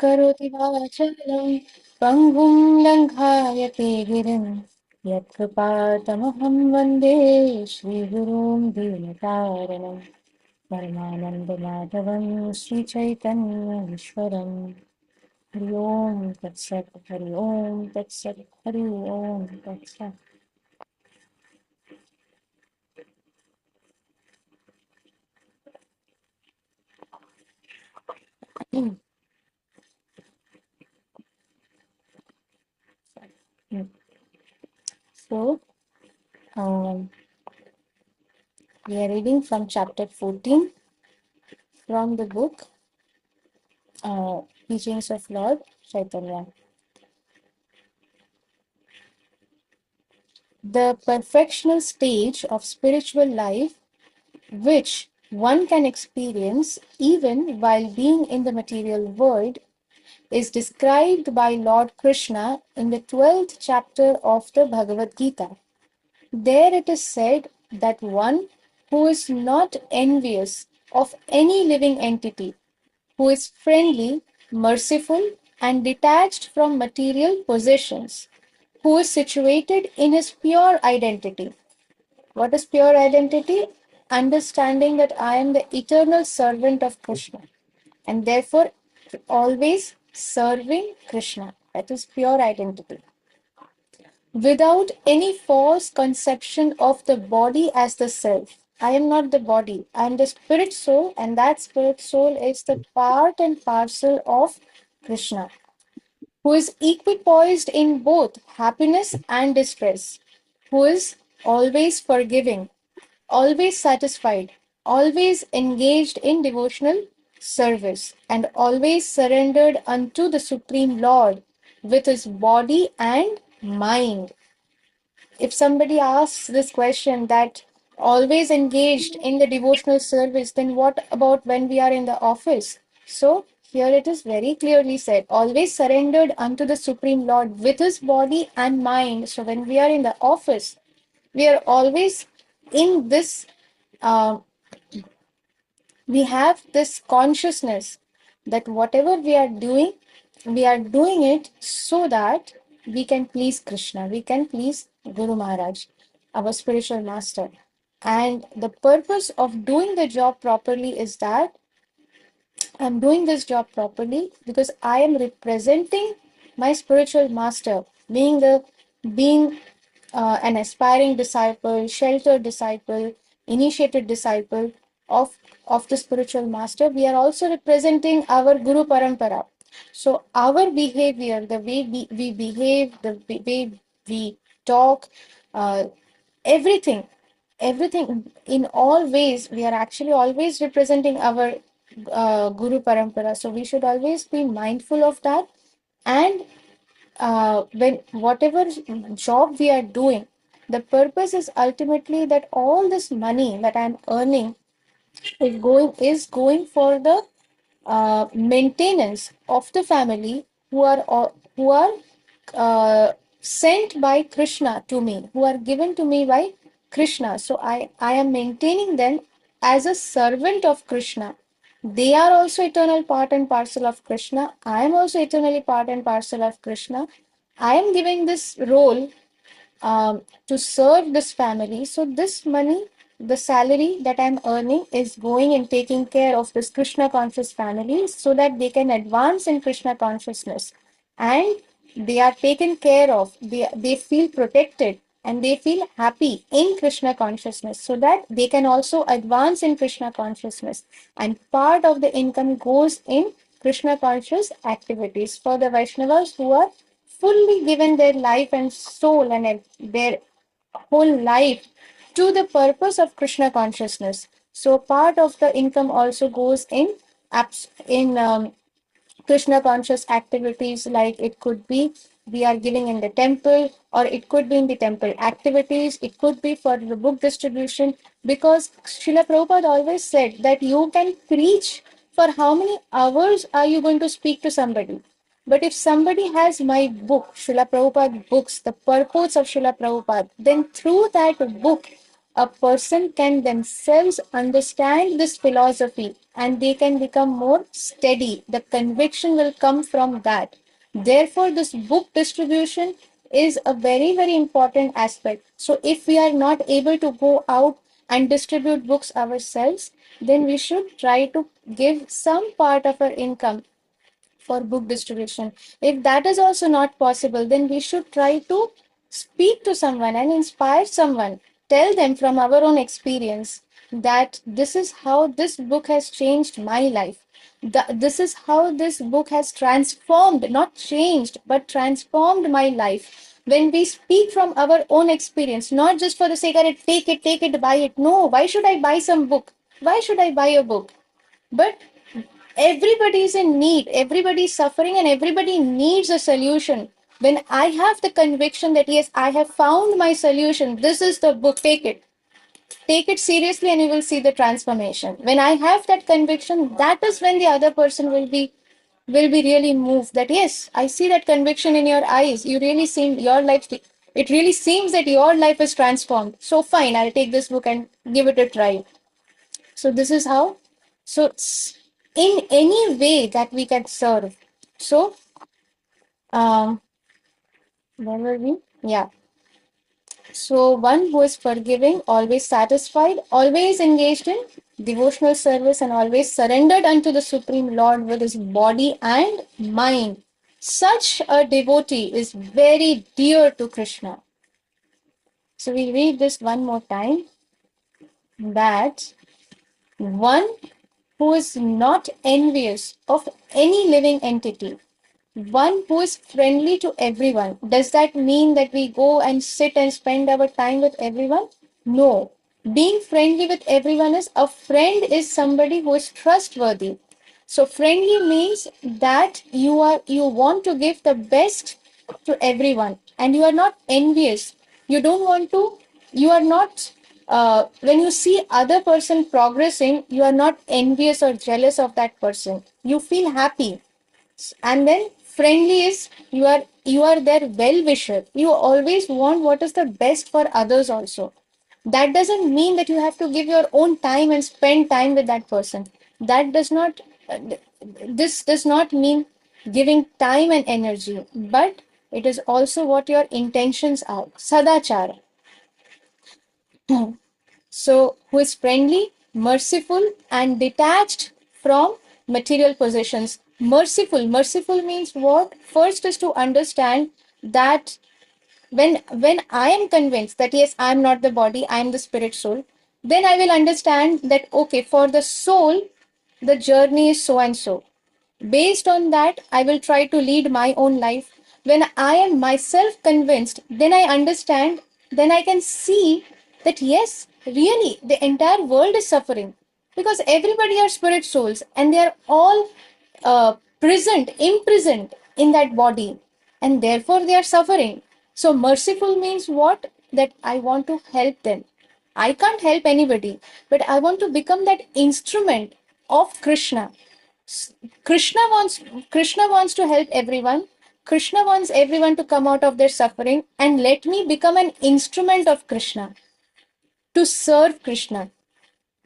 करोति वाचालं पङ्गुं लङ्घायते गिरिं यत्कृपातमहं वन्दे श्रीगुरुं दीनतारिणं परमानन्दमाधवं श्रीचैतन्येश्वरं हरि ओं तत्सत् हरि ओं तत्सत् हरि ओं तत्सत्. So, um, we are reading from chapter 14 from the book Teachings of Lord Chaitanya. The perfectional stage of spiritual life, which one can experience even while being in the material world, is described by Lord Krishna in the 12th chapter of the Bhagavad Gita. There it is said that one who is not envious of any living entity, who is friendly, merciful, and detached from material possessions, who is situated in his pure identity. What is pure identity? Understanding that I am the eternal servant of Krishna and therefore always serving Krishna. That is pure identity. Without any false conception of the body as the self. I am not the body. I am the spirit soul, and that spirit soul is the part and parcel of Krishna, who is equipoised in both happiness and distress, who is always forgiving, always satisfied, always engaged in devotional service, and always surrendered unto the Supreme Lord with his body and mind. If somebody asks this question that always engaged in the devotional service, then what about when we are in the office? So here it is very clearly said, always surrendered unto the Supreme Lord with his body and mind. So when we are in the office, we are always in this, we have this consciousness that whatever we are doing it so that we can please Krishna, we can please Guru Maharaj, our spiritual master. And the purpose of doing the job properly is that I'm doing this job properly because I am representing my spiritual master, being an aspiring disciple, sheltered disciple, initiated disciple of the spiritual master. We are also representing our Guru Parampara. So our behavior, the way we behave, the way we talk, uh, everything in all ways, we are actually always representing our Guru Parampara. So we should always be mindful of that. And when whatever job we are doing, the purpose is ultimately that all this money that I'm earning is going for the maintenance of the family who are sent by Krishna to me, who are given to me by Krishna. So I am maintaining them as a servant of Krishna. They are also eternal part and parcel of Krishna. I am also eternally part and parcel of Krishna. I am giving this role to serve this family. So this money, the salary that I'm earning is going and taking care of this Krishna conscious family so that they can advance in Krishna consciousness. And they are taken care of. They feel protected and they feel happy in Krishna consciousness so that they can also advance in Krishna consciousness. And part of the income goes in Krishna conscious activities for the Vaishnavas who are fully given their life and soul and their whole life to the purpose of Krishna consciousness. So part of the income also goes in Krishna conscious activities, like it could be we are giving in the temple, or it could be in the temple activities, it could be for the book distribution, because Srila Prabhupada always said that you can preach for how many hours are you going to speak to somebody? But if somebody has my book, Srila Prabhupada books, the purports of Srila Prabhupada, then through that book, a person can themselves understand this philosophy and they can become more steady. The conviction will come from that. Therefore, this book distribution is a very, very important aspect. So, if we are not able to go out and distribute books ourselves, then we should try to give some part of our income for book distribution. If that is also not possible, then we should try to speak to someone and inspire someone. Tell them from our own experience that this is how this book has changed my life. This is how this book has transformed, not changed, but transformed my life. When we speak from our own experience, not just for the sake of it, take it, buy it. No, why should I buy some book? Why should I buy a book? But everybody is in need, everybody is suffering, and everybody needs a solution. When I have the conviction that yes, I have found my solution, this is the book, take it seriously, and you will see the transformation. When I have that conviction, that is when the other person will be really moved that yes, I see that conviction in your eyes. You really seem your life. It really seems that your life is transformed. So fine, I'll take this book and give it a try. So this is how. So in any way that we can serve. So where were we? Yeah. So one who is forgiving, always satisfied, always engaged in devotional service, and always surrendered unto the Supreme Lord with his body and mind. Such a devotee is very dear to Krishna. So we read this one more time that one who is not envious of any living entity, one who is friendly to everyone. Does that mean that we go and sit and spend our time with everyone? No. Being friendly with everyone is a friend is somebody who is trustworthy. So friendly means that you want to give the best to everyone and you are not envious. You don't want to, you are not when you see other person progressing, you are not envious or jealous of that person. You feel happy. And then friendly is you are their well wisher. You always want what is the best for others also. That doesn't mean that you have to give your own time and spend time with that person. That does not uh, this does not mean giving time and energy, but it is also what your intentions are. Sadachara. So, who is friendly, merciful, and detached from material possessions. Merciful means what? First is to understand that when I am convinced that yes, I am not the body, I am the spirit soul, then I will understand that okay, for the soul, the journey is so and so. Based on that, I will try to lead my own life. When I am myself convinced, then I understand, then I can see that yes, really, the entire world is suffering because everybody are spirit souls and they are all imprisoned in that body, and therefore they are suffering. So, merciful means what? That I want to help them. I can't help anybody, but I want to become that instrument of Krishna. Krishna wants Krishna wants to help everyone. Krishna wants everyone to come out of their suffering and let me become an instrument of Krishna to serve Krishna.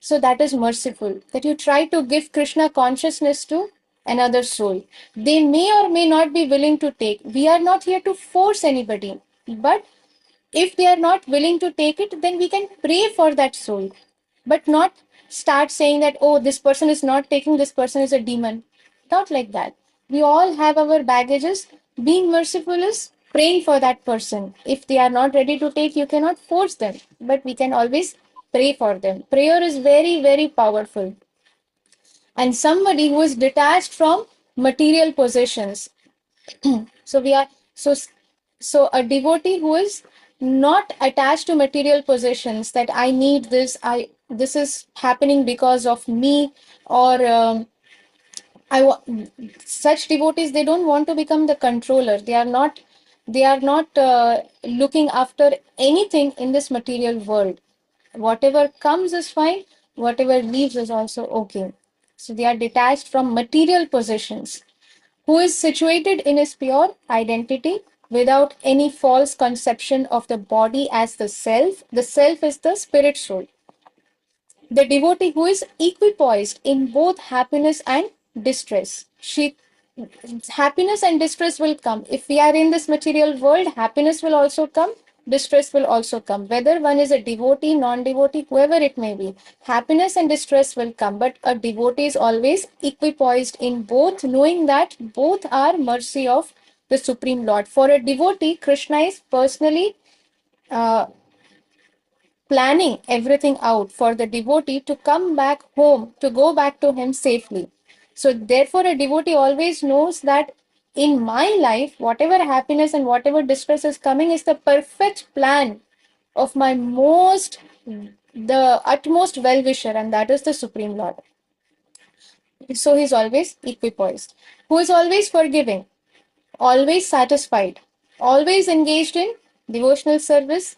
So that is merciful. That you try to give Krishna consciousness to another soul. They may or may not be willing to take. We are not here to force anybody. But if they are not willing to take it, then we can pray for that soul, but not start saying that oh, this person is not taking, this person is a demon. Not like that. We all have our baggages. Being merciful is praying for that person. If they are not ready to take, you cannot force them, but we can always pray for them. Prayer is very, very powerful. And somebody who is detached from material possessions. So we are so so a devotee who is not attached to material possessions, that I need this, I this is happening because of me, or such devotees, they don't want to become the controller. They are not looking after anything in this material world. Whatever comes is fine, whatever leaves is also okay. So they are detached from material possessions. Who is situated in his pure identity, without any false conception of the body as the self. The self is the spirit soul. The devotee who is equipoised in both happiness and distress. Happiness and distress will come. If we are in this material world, happiness will also come, distress will also come. Whether one is a devotee, non-devotee, whoever it may be, happiness and distress will come. But a devotee is always equipoised in both, knowing that both are mercy of the Supreme Lord. For a devotee, Krishna is personally uh, planning everything out for the devotee to come back home, to go back to him safely. So, therefore, a devotee always knows that in my life, whatever happiness and whatever distress is coming is the perfect plan of my the utmost well wisher, and that is the Supreme Lord. So, he's always equipoised, who is always forgiving, always satisfied, always engaged in devotional service,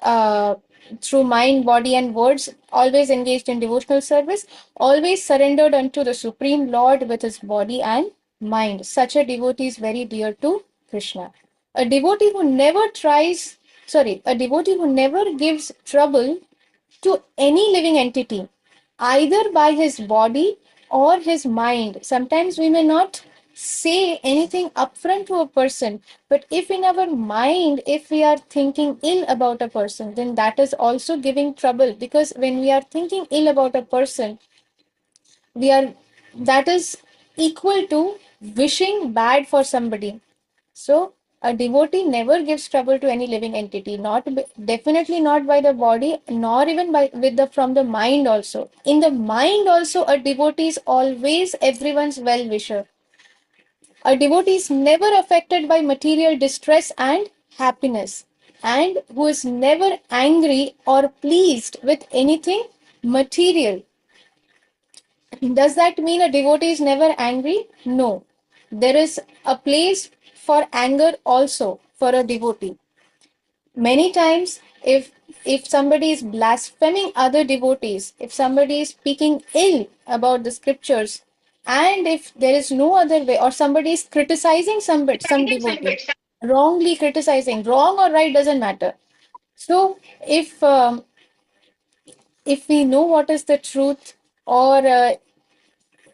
uh, through mind, body, and words, always engaged in devotional service, always surrendered unto the Supreme Lord with his body and mind. Such a devotee is very dear to Krishna. A devotee who never a devotee who never gives trouble to any living entity, either by his body or his mind. Sometimes we may not say anything upfront to a person, but if in our mind, if we are thinking ill about a person, then that is also giving trouble, because when we are thinking ill about a person, we are that is equal to wishing bad for somebody. So a devotee never gives trouble to any living entity, definitely not by the body, nor even by with the from the mind also. In the mind also, a devotee is always everyone's well wisher. A devotee is never affected by material distress and happiness, and who is never angry or pleased with anything material. Does that mean a devotee is never angry? No. There is a place for anger also for a devotee. Many times, if somebody is blaspheming other devotees, if somebody is speaking ill about the scriptures, and if there is no other way, or somebody is criticizing some devotee, wrongly criticizing, wrong or right doesn't matter. So if we know what is the truth, or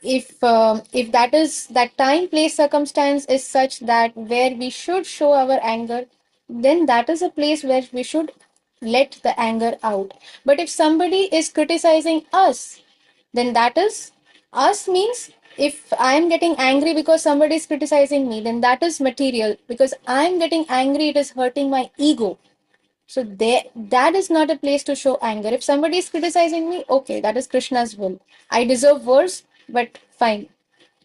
if that time, place, circumstance is such that where we should show our anger, then that is a place where we should let the anger out. But if somebody is criticizing us, then that is us means, if I am getting angry because somebody is criticizing me, then that is material. Because I am getting angry, it is hurting my ego. So that is not a place to show anger. If somebody is criticizing me, okay, that is Krishna's will. I deserve worse, but fine.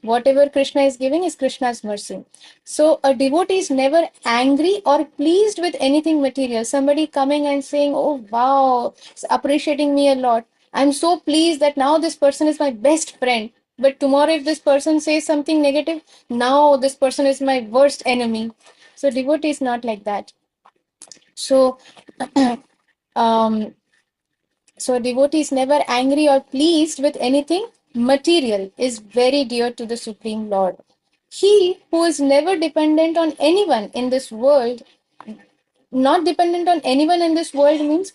Whatever Krishna is giving is Krishna's mercy. So a devotee is never angry or pleased with anything material. Somebody coming and saying, "Oh wow, appreciating me a lot. I'm so pleased that now this person is my best friend." But tomorrow, if this person says something negative, now this person is my worst enemy. So devotee is not like that. So um, so a devotee is never angry or pleased with anything material, is very dear to the Supreme Lord. He who is never dependent on anyone in this world, not dependent on anyone in this world means,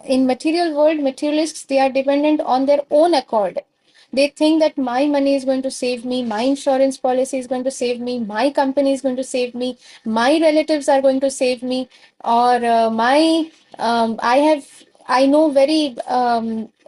in material world, materialists, they are dependent on their own accord. They think that my money is going to save me, my insurance policy is going to save me, my company is going to save me, my relatives are going to save me, or my I know very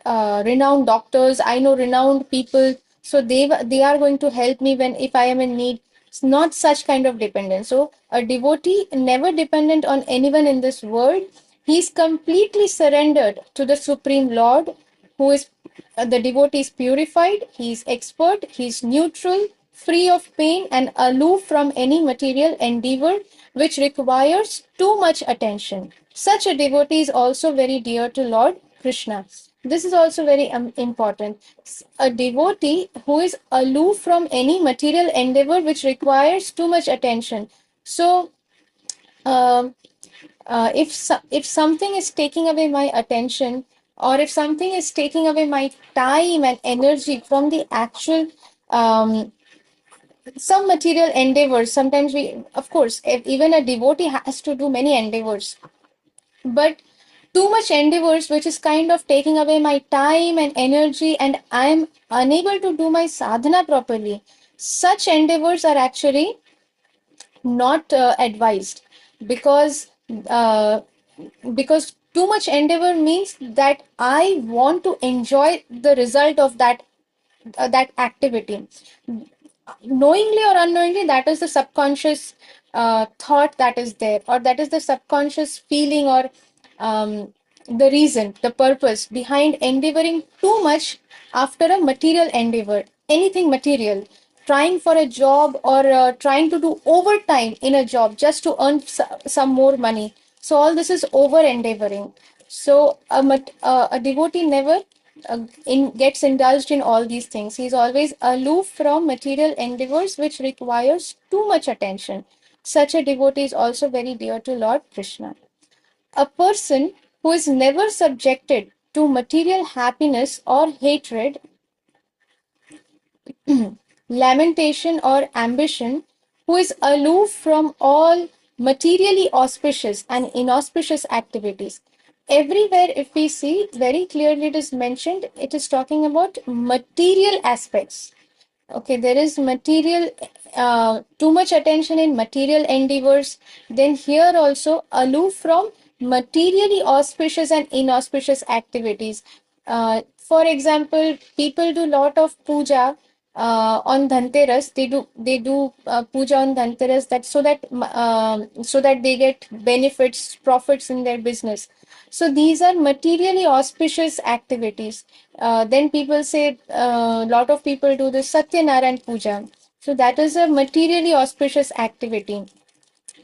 renowned doctors, I know renowned people, so they are going to help me when if I am in need. It's not such kind of dependence. So a devotee never dependent on anyone in this world. He is completely surrendered to the Supreme Lord, who is the devotee is purified, he is expert, he is neutral, free of pain, and aloof from any material endeavor which requires too much attention. Such a devotee is also very dear to Lord Krishna. This is also very important. A devotee who is aloof from any material endeavor which requires too much attention. So, um, if something is taking away my attention, or if something is taking away my time and energy from the actual um, some material endeavors. Sometimes of course, even a devotee has to do many endeavors, but too much endeavors, which is kind of taking away my time and energy, and I'm unable to do my sadhana properly. Such endeavors are actually not advised, because uh, because too much endeavor means that I want to enjoy the result of that activity, knowingly or unknowingly. That is the subconscious thought that is there, or that is the subconscious feeling, or um, the reason, the purpose behind endeavoring too much after a material endeavor, anything material, trying for a job, or trying to do overtime in a job just to earn some more money. So all this is over endeavoring. So a devotee never gets indulged in all these things. He is always aloof from material endeavors which requires too much attention. Such a devotee is also very dear to Lord Krishna. A person who is never subjected to material happiness or hatred, lamentation, or ambition, who is aloof from all materially auspicious and inauspicious activities. Everywhere, if we see very clearly, it is mentioned, it is talking about material aspects. Okay, there is material, too much attention in material endeavors. Then here also aloof from materially auspicious and inauspicious activities. For example, people do lot of puja on Dhanteras. They do puja on Dhanteras, that so that they get benefits, profits in their business. So these are materially auspicious activities. Then people say, a lot of people do this Satyanarayan Puja. So that is a materially auspicious activity.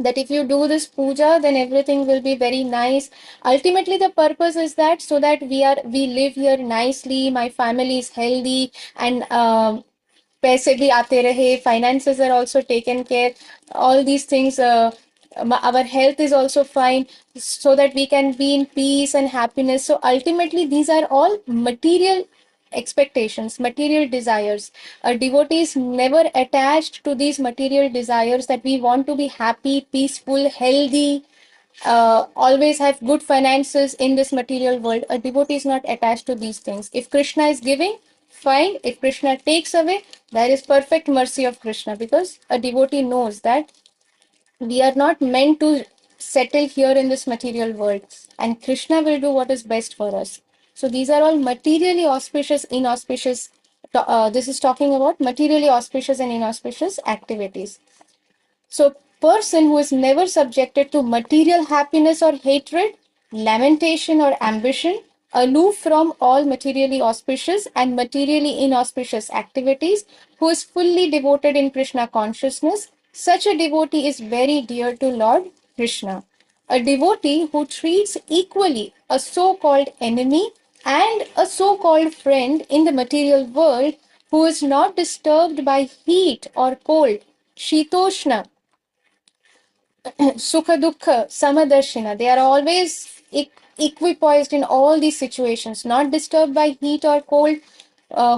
That if you do this puja, then everything will be very nice. Ultimately, the purpose is that so that we live here nicely. My family is healthy, and पैसे भी आते रहे, finances are also taken care, all these things, our health is also fine, so that we can be in peace and happiness. So ultimately these are all material expectations, material desires. A devotee is never attached to these material desires, that we want to be happy, peaceful, healthy, always have good finances in this material world. A devotee is not attached to these things. If Krishna is giving, fine. If Krishna takes away, there is perfect mercy of Krishna, because a devotee knows that we are not meant to settle here in this material world, and Krishna will do what is best for us. So these are all materially auspicious, inauspicious. This is talking about materially auspicious and inauspicious activities. So, person who is never subjected to material happiness or hatred, lamentation or ambition, aloof from all materially auspicious and materially inauspicious activities, who is fully devoted in Krishna consciousness, such a devotee is very dear to Lord Krishna. A devotee who treats equally a so called enemy and a so called friend in the material world, who is not disturbed by heat or cold, Shitoshna, Sukha Dukkha, Samadarshina. They are always equipoised in all these situations, not disturbed by heat or cold,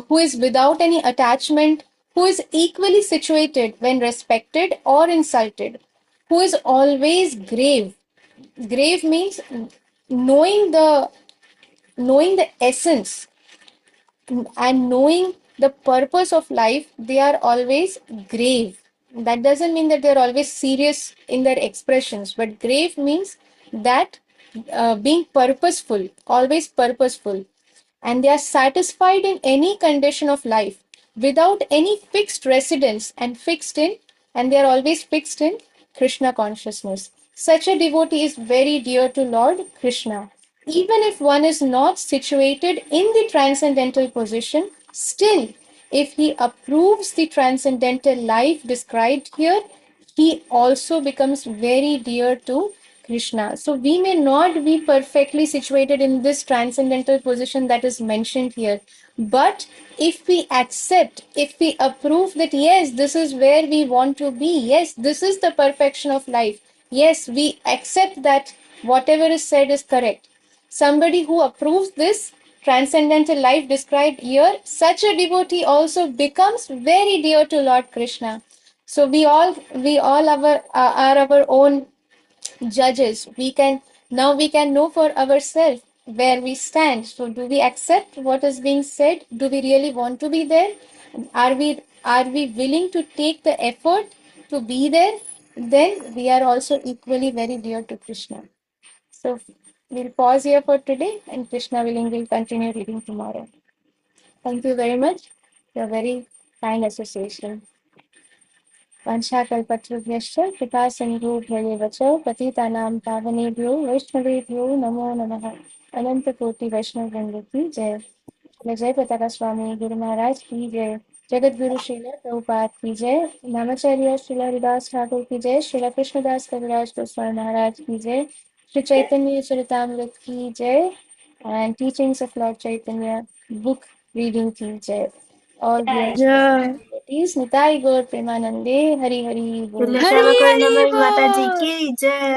who is without any attachment, who is equally situated when respected or insulted, who is always grave. Grave means knowing the knowing the essence and knowing the purpose of life. They are always grave. That doesn't mean that they're always serious in their expressions, but grave means that being purposeful, always purposeful, and they are satisfied in any condition of life without any fixed residence, and they are always fixed in Krishna consciousness. Such a devotee is very dear to Lord Krishna. Even if one is not situated in the transcendental position, still, if he approves the transcendental life described here, he also becomes very dear to Krishna. So we may not be perfectly situated in this transcendental position that is mentioned here, but if we accept, if we approve that yes, this is where we want to be, yes, this is the perfection of life, yes, we accept that whatever is said is correct. Somebody who approves this, transcendental life described here, such a devotee also becomes very dear to Lord Krishna. So we all are our own judges. We can know for ourselves where we stand. So do we accept what is being said? Do we really want to be there? Are we willing to take the effort to be there? Then we are also equally very dear to Krishna. So we'll pause here for today, and Krishna willing will continue reading tomorrow. Thank you very much. Your very kind association. वंशाकल्पतरुभ्यश्च कृपासिन्धुभ्येव च पतितानां पावनेभ्यो वैष्णवेभ्यो नमो नमः। अनंत कोटि वैष्णव वृंद की जय। जय पताका स्वामी गुरु महाराज की जय। जगत गुरु श्रील प्रभुपाद की जय। नामाचार्य श्रील हरिदास ठाकुर की जय। श्रील कृष्णदास कविराज गोस्वामी महाराज की जय। श्री चैतन्य चरितामृत की जय। And teachings of Lord Chaitanya book reading की जय। All viewers, जय devotees, Nitai Gaur Premanande, Hari Hari Bol। Shri Hari Shyam हरी करुणामयी माता जी बोल। की जय।